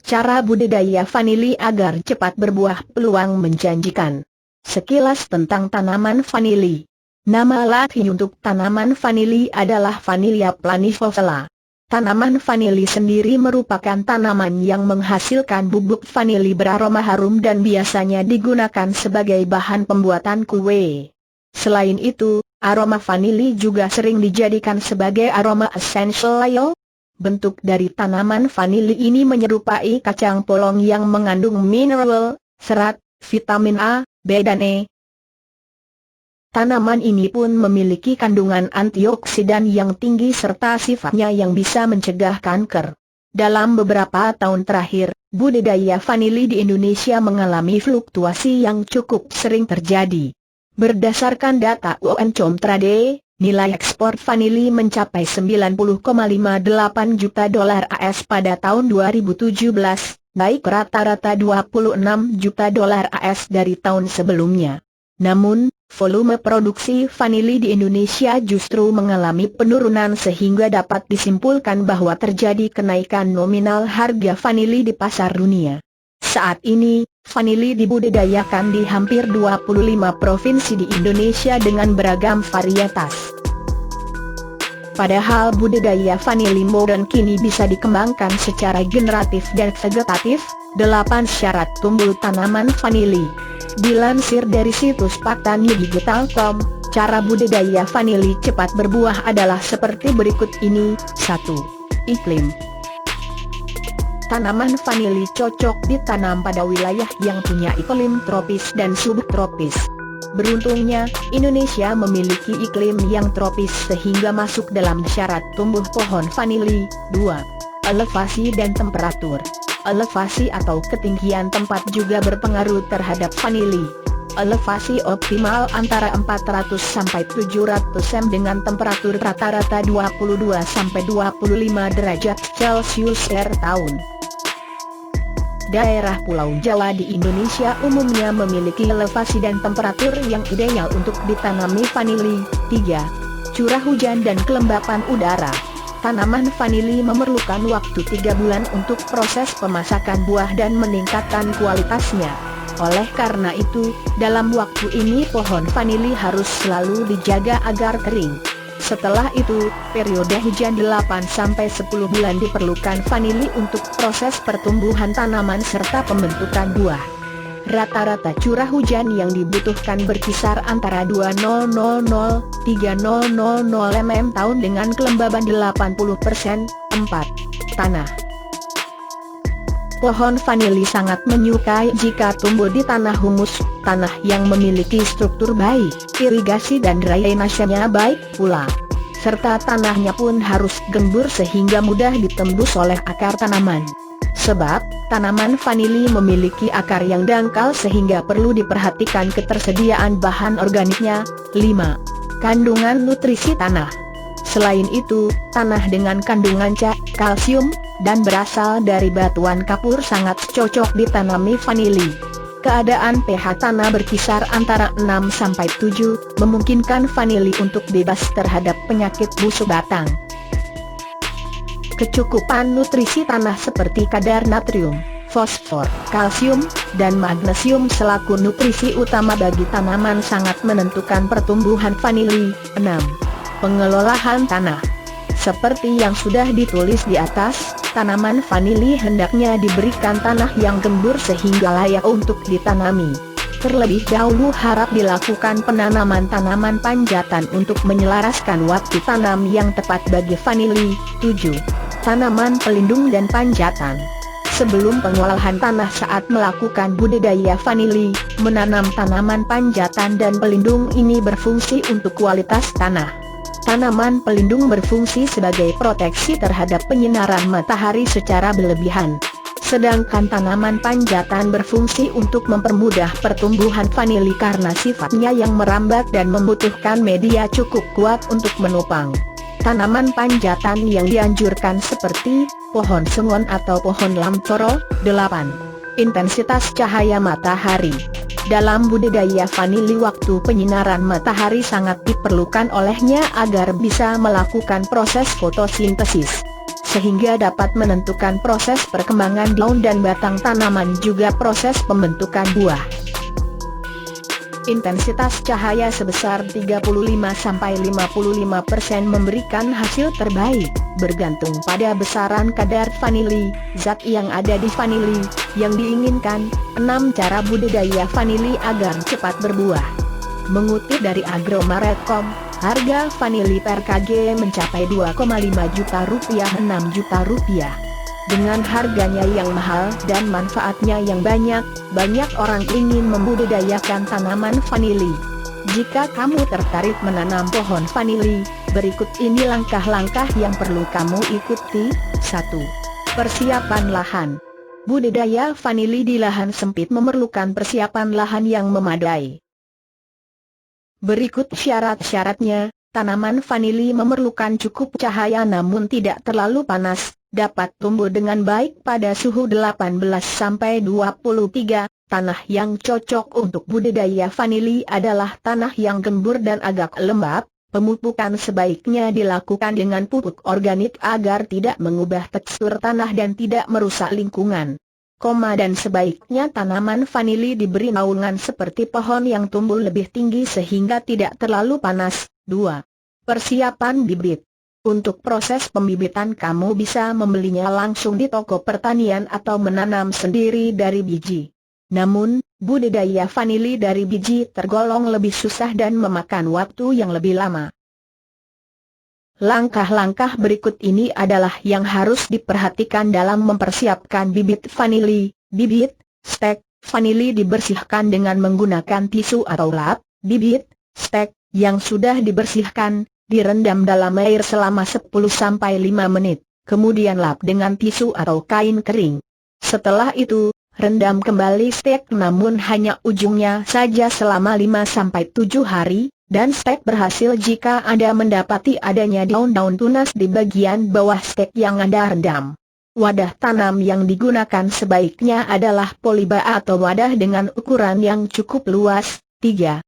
Cara budidaya vanili agar cepat berbuah peluang menjanjikan. Sekilas tentang tanaman vanili. Nama Latin untuk tanaman vanili adalah Vanilla planifolia. Tanaman vanili sendiri merupakan tanaman yang menghasilkan bubuk vanili beraroma harum dan biasanya digunakan sebagai bahan pembuatan kue. Selain itu, aroma vanili juga sering dijadikan sebagai aroma essential oil. Bentuk dari tanaman vanili ini menyerupai kacang polong yang mengandung mineral, serat, vitamin A, B dan E. Tanaman ini pun memiliki kandungan antioksidan yang tinggi serta sifatnya yang bisa mencegah kanker. Dalam beberapa tahun terakhir, budidaya vanili di Indonesia mengalami fluktuasi yang cukup sering terjadi. Berdasarkan data UNCOMTRADE, nilai ekspor vanili mencapai 90,58 juta dolar AS pada tahun 2017, naik rata-rata 26 juta dolar AS dari tahun sebelumnya. Namun, volume produksi vanili di Indonesia justru mengalami penurunan sehingga dapat disimpulkan bahwa terjadi kenaikan nominal harga vanili di pasar dunia. Saat ini, vanili dibudidayakan di hampir 25 provinsi di Indonesia dengan beragam varietas. Padahal budidaya vanili modern kini bisa dikembangkan secara generatif dan vegetatif. 8 syarat tumbuh tanaman vanili. Dilansir dari situs paktanidigital.com, cara budidaya vanili cepat berbuah adalah seperti berikut ini. 1. Iklim. Tanaman vanili cocok ditanam pada wilayah yang punya iklim tropis dan subtropis. Beruntungnya, Indonesia memiliki iklim yang tropis sehingga masuk dalam syarat tumbuh pohon vanili. 2. Elevasi dan temperatur. Elevasi atau ketinggian tempat juga berpengaruh terhadap vanili. Elevasi optimal antara 400 sampai 700 cm dengan temperatur rata-rata 22 sampai 25 derajat Celcius per tahun. Daerah Pulau Jawa di Indonesia umumnya memiliki elevasi dan temperatur yang ideal untuk ditanami vanili. 3. Curah hujan dan kelembapan udara. Tanaman vanili memerlukan waktu 3 bulan untuk proses pemasakan buah dan meningkatkan kualitasnya. Oleh karena itu, dalam waktu ini pohon vanili harus selalu dijaga agar kering. Setelah itu, periode hujan 8-10 bulan diperlukan vanili untuk proses pertumbuhan tanaman serta pembentukan buah. Rata-rata curah hujan yang dibutuhkan berkisar antara 200-300 mm tahun dengan kelembaban 80%. 4. Tanah. Pohon vanili sangat menyukai jika tumbuh di tanah humus, tanah yang memiliki struktur baik, irigasi dan drainasenya baik pula. Serta tanahnya pun harus gembur sehingga mudah ditembus oleh akar tanaman. Sebab, tanaman vanili memiliki akar yang dangkal sehingga perlu diperhatikan ketersediaan bahan organiknya. 5. Kandungan nutrisi tanah. Selain itu, tanah dengan kandungan Ca, kalsium, dan berasal dari batuan kapur sangat cocok ditanami vanili. Keadaan pH tanah berkisar antara 6-7, memungkinkan vanili untuk bebas terhadap penyakit busuk batang. Kecukupan nutrisi tanah seperti kadar natrium, fosfor, kalsium, dan magnesium selaku nutrisi utama bagi tanaman sangat menentukan pertumbuhan vanili. 6. Pengelolaan tanah. Seperti yang sudah ditulis di atas, tanaman vanili hendaknya diberikan tanah yang gembur sehingga layak untuk ditanami. Terlebih dahulu harap dilakukan penanaman tanaman panjatan untuk menyelaraskan waktu tanam yang tepat bagi vanili. 7. Tanaman pelindung dan panjatan. Sebelum pengolahan tanah saat melakukan budidaya vanili, menanam tanaman panjatan dan pelindung ini berfungsi untuk kualitas tanah. Tanaman pelindung berfungsi sebagai proteksi terhadap penyinaran matahari secara berlebihan. Sedangkan tanaman panjatan berfungsi untuk mempermudah pertumbuhan vanili karena sifatnya yang merambat dan membutuhkan media cukup kuat untuk menopang. Tanaman panjatan yang dianjurkan seperti pohon sengon atau pohon lamtoro. 8. Intensitas cahaya matahari. Dalam budidaya vanili waktu penyinaran matahari sangat diperlukan olehnya agar bisa melakukan proses fotosintesis. sehingga dapat menentukan proses perkembangan daun dan batang tanaman juga proses pembentukan buah. Intensitas cahaya sebesar 35-55% memberikan hasil terbaik, bergantung pada besaran kadar vanili, zat yang ada di vanili, yang diinginkan. 6 cara budidaya vanili agar cepat berbuah. Mengutip dari Agromaret.com, harga vanili per kg mencapai 2,5 juta rupiah 6 juta rupiah. Dengan harganya yang mahal dan manfaatnya yang banyak orang ingin membudidayakan tanaman vanili. Jika kamu tertarik menanam pohon vanili, berikut ini langkah-langkah yang perlu kamu ikuti. 1. Persiapan lahan. Budidaya vanili di lahan sempit memerlukan persiapan lahan yang memadai. Berikut syarat-syaratnya. Tanaman vanili memerlukan cukup cahaya namun tidak terlalu panas, dapat tumbuh dengan baik pada suhu 18-23. Tanah yang cocok untuk budidaya vanili adalah tanah yang gembur dan agak lembab. Pemupukan sebaiknya dilakukan dengan pupuk organik agar tidak mengubah tekstur tanah dan tidak merusak lingkungan. Dan sebaiknya tanaman vanili diberi naungan seperti pohon yang tumbuh lebih tinggi sehingga tidak terlalu panas. 2. Persiapan bibit. Untuk proses pembibitan kamu bisa membelinya langsung di toko pertanian atau menanam sendiri dari biji. Namun, budidaya vanili dari biji tergolong lebih susah dan memakan waktu yang lebih lama. Langkah-langkah berikut ini adalah yang harus diperhatikan dalam mempersiapkan bibit vanili. Bibit, stek, vanili dibersihkan dengan menggunakan tisu atau lap. Bibit, stek, yang sudah dibersihkan, direndam dalam air selama 10-15 menit, kemudian lap dengan tisu atau kain kering. Setelah itu, rendam kembali stek namun hanya ujungnya saja selama 5-7 hari. Dan stek berhasil jika Anda mendapati adanya daun-daun tunas di bagian bawah stek yang Anda rendam. Wadah tanam yang digunakan sebaiknya adalah polybag atau wadah dengan ukuran yang cukup luas. 3.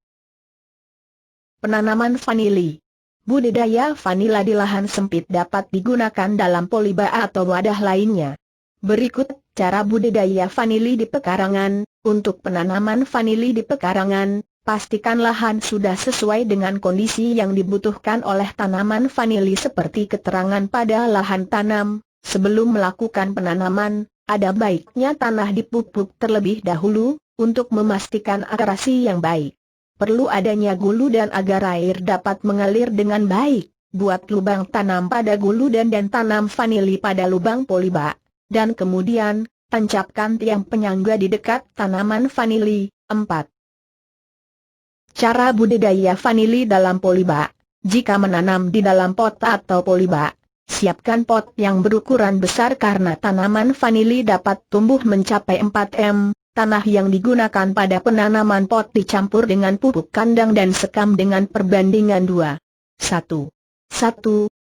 Penanaman vanili. Budidaya vanila di lahan sempit dapat digunakan dalam polybag atau wadah lainnya. Berikut cara budidaya vanili di pekarangan. Untuk penanaman vanili di pekarangan, pastikan lahan sudah sesuai dengan kondisi yang dibutuhkan oleh tanaman vanili seperti keterangan pada lahan tanam. Sebelum melakukan penanaman, ada baiknya tanah dipupuk terlebih dahulu, untuk memastikan aerasi yang baik. Perlu adanya gulu dan agar air dapat mengalir dengan baik. Buat lubang tanam pada gulu dan tanam vanili pada lubang polybag. Dan kemudian, tancapkan tiang penyangga di dekat tanaman vanili. 4. Cara budidaya vanili dalam polybag. Jika menanam di dalam pot atau polybag, siapkan pot yang berukuran besar karena tanaman vanili dapat tumbuh mencapai 4 m. Tanah yang digunakan pada penanaman pot dicampur dengan pupuk kandang dan sekam dengan perbandingan 2:1.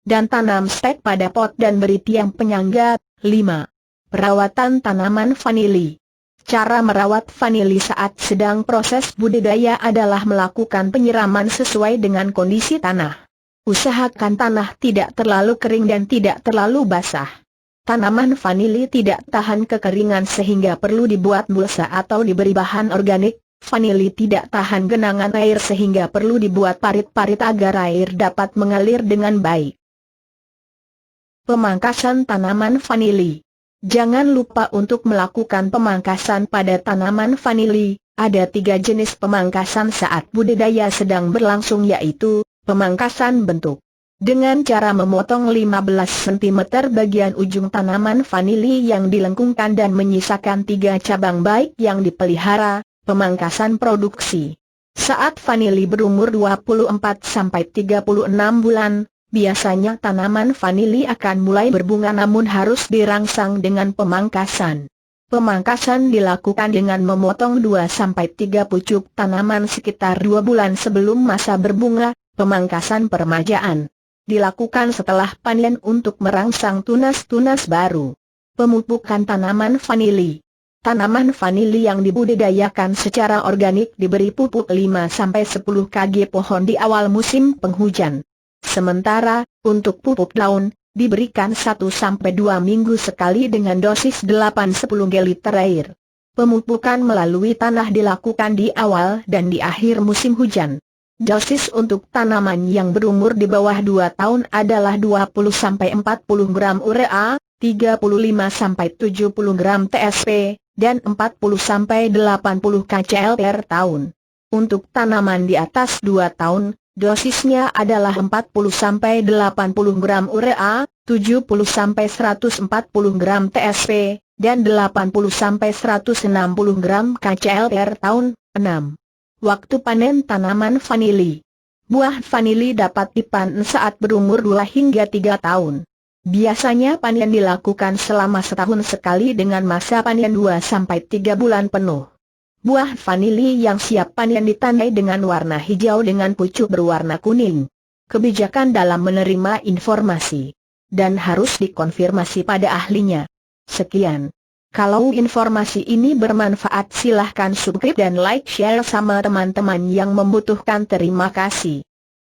Dan tanam stek pada pot dan beri tiang penyangga. 5. Perawatan tanaman vanili. Cara merawat vanili saat sedang proses budidaya adalah melakukan penyiraman sesuai dengan kondisi tanah. Usahakan tanah tidak terlalu kering dan tidak terlalu basah. Tanaman vanili tidak tahan kekeringan sehingga perlu dibuat mulsa atau diberi bahan organik. Vanili tidak tahan genangan air sehingga perlu dibuat parit-parit agar air dapat mengalir dengan baik. Pemangkasan tanaman vanili. Jangan lupa untuk melakukan pemangkasan pada tanaman vanili. Ada 3 jenis pemangkasan saat budidaya sedang berlangsung yaitu, pemangkasan bentuk. Dengan cara memotong 15 cm bagian ujung tanaman vanili yang dilengkungkan dan menyisakan 3 cabang baik yang dipelihara. Pemangkasan produksi. Saat vanili berumur 24-36 bulan, biasanya tanaman vanili akan mulai berbunga namun harus dirangsang dengan pemangkasan. Pemangkasan dilakukan dengan memotong 2-3 pucuk tanaman sekitar 2 bulan sebelum masa berbunga. Pemangkasan permajaan dilakukan setelah panen untuk merangsang tunas-tunas baru. Pemupukan tanaman vanili. Tanaman vanili yang dibudidayakan secara organik diberi pupuk 5-10 kg pohon di awal musim penghujan. Sementara, untuk pupuk daun, Diberikan 1-2 minggu sekali dengan dosis 8-10 liter air. Pemupukan melalui tanah dilakukan di awal dan di akhir musim hujan. Dosis untuk tanaman yang berumur di bawah 2 tahun adalah 20-40 gram urea, 35-70 gram TSP, dan 40-80 kcl per tahun. Untuk tanaman di atas 2 tahun, dosisnya adalah 40-80 gram urea, 70-140 gram TSP, dan 80-160 gram kcl per tahun. 6. Waktu panen tanaman vanili. Buah vanili dapat dipanen saat berumur 2 hingga 3 tahun. Biasanya panen dilakukan selama setahun sekali dengan masa panen 2-3 bulan penuh. Buah vanili yang siap panen ditandai dengan warna hijau dengan pucuk berwarna kuning. Kebijakan dalam menerima informasi dan harus dikonfirmasi pada ahlinya. Sekian. Kalau informasi ini bermanfaat silahkan subscribe dan like share sama teman-teman yang membutuhkan. Terima kasih.